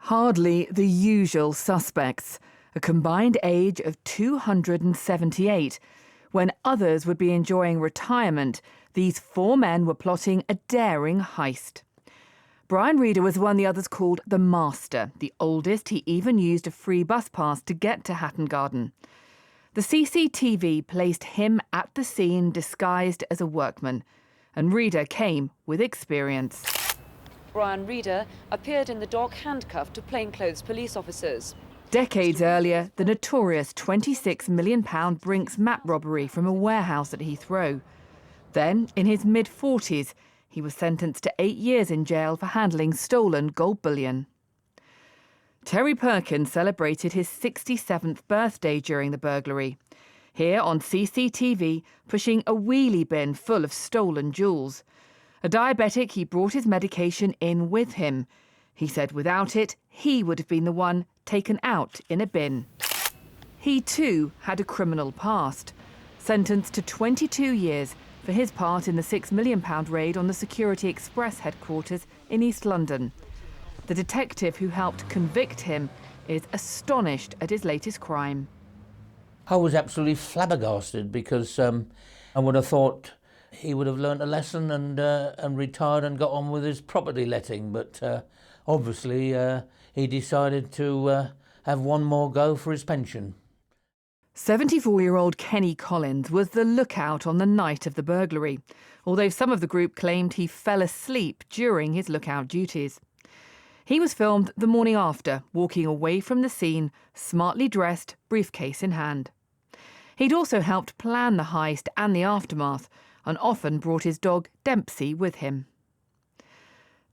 Hardly the usual suspects, a combined age of 278. When others would be enjoying retirement, these four men were plotting a daring heist. Brian Reeder was the one the others called the Master. The oldest, he even used a free bus pass to get to Hatton Garden. The CCTV placed him at the scene disguised as a workman, and Reeder came with experience. Brian Reeder appeared in the dock handcuffed to plainclothes police officers. Decades earlier, the notorious £26 million Brinks map robbery from a warehouse at Heathrow. Then, in his mid-40s, he was sentenced to 8 years in jail for handling stolen gold bullion. Terry Perkins celebrated his 67th birthday during the burglary. Here on CCTV, pushing a wheelie bin full of stolen jewels. A diabetic, he brought his medication in with him. He said without it, he would have been the one taken out in a bin. He too had a criminal past, sentenced to 22 years for his part in the £6 million raid on the Security Express headquarters in East London. The detective who helped convict him is astonished at his latest crime. I was absolutely flabbergasted because I would have thought he would have learnt a lesson and retired and got on with his property letting, but obviously he decided to have one more go for his pension. 74-year-old Kenny Collins was the lookout on the night of the burglary, although some of the group claimed he fell asleep during his lookout duties. He was filmed the morning after, walking away from the scene, smartly dressed, briefcase in hand. He'd also helped plan the heist and the aftermath, and often brought his dog Dempsey with him.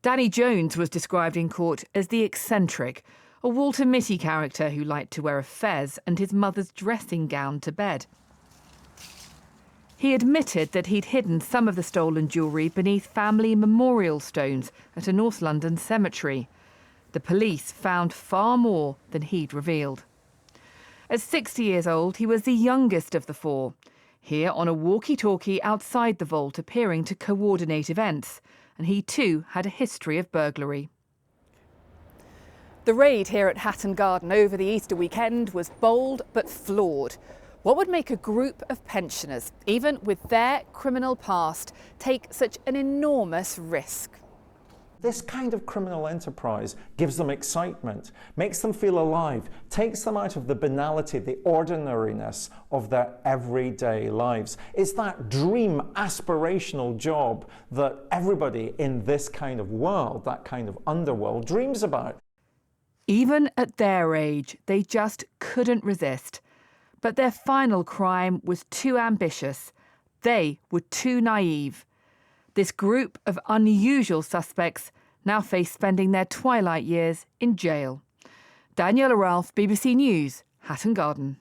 Danny Jones was described in court as the eccentric, a Walter Mitty character who liked to wear a fez and his mother's dressing gown to bed. He admitted that he'd hidden some of the stolen jewellery beneath family memorial stones at a North London cemetery. The police found far more than he'd revealed. At 60 years old, he was the youngest of the four, here on a walkie-talkie outside the vault appearing to coordinate events, and he too had a history of burglary. The raid here at Hatton Garden over the Easter weekend was bold but flawed. What would make a group of pensioners, even with their criminal past, take such an enormous risk? This kind of criminal enterprise gives them excitement, makes them feel alive, takes them out of the banality, the ordinariness of their everyday lives. It's that dream, aspirational job that everybody in this kind of world, that kind of underworld, dreams about. Even at their age, they just couldn't resist. But their final crime was too ambitious. They were too naive. This group of unusual suspects now face spending their twilight years in jail. Daniela Relph, BBC News, Hatton Garden.